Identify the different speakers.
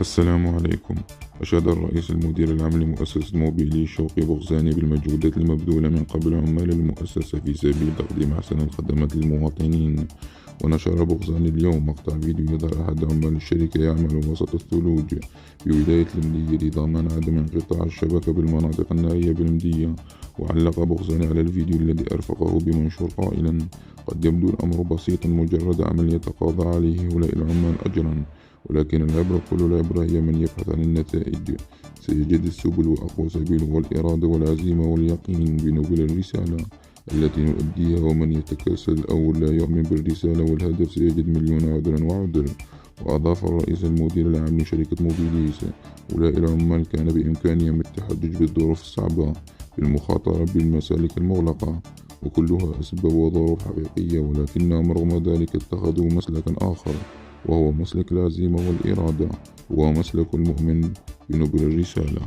Speaker 1: السلام عليكم. أشاد الرئيس المدير العام لمؤسسة موبيلي شوقي بغزاني بالمجهودات المبذولة من قبل عمال المؤسسة في سبيل تقديم أحسن الخدمات للمواطنين. ونشر بغزاني اليوم مقطع فيديو يظهر أحد عمال الشركة يعمل وسط الثلوج بولاية المندية لضمان عدم انقطاع الشبكة بالمناطق النائية بالمندية. وعلق بغزاني على الفيديو الذي أرفقه بمنشور قائلا: قد يبدو الأمر بسيطا، مجرد عمل يتقاضى عليه هؤلاء العمال أجرا، ولكن العبرة كل العبرة هي من يبحث عن النتائج. سيجد السبل، وأقوى سبيل هو الإرادة والعزيمة واليقين بنبل الرسالة التي نؤديها، ومن يتكاسل أو لا يؤمن بالرسالة والهدف سيجد مليون عذر وعذر. وأضاف الرئيس المدير العام لشركة موبيليس: هؤلاء العمال كان بإمكانهم التحجج بالظروف الصعبة بالمخاطرة بالمسالك المغلقة، وكلها أسباب وظروف حقيقية، ولكنهم رغم ذلك اتخذوا مسلكا آخر، وهو مسلك العزيمة والإرادة، وهو مسلك المؤمن بنبل الرسالة.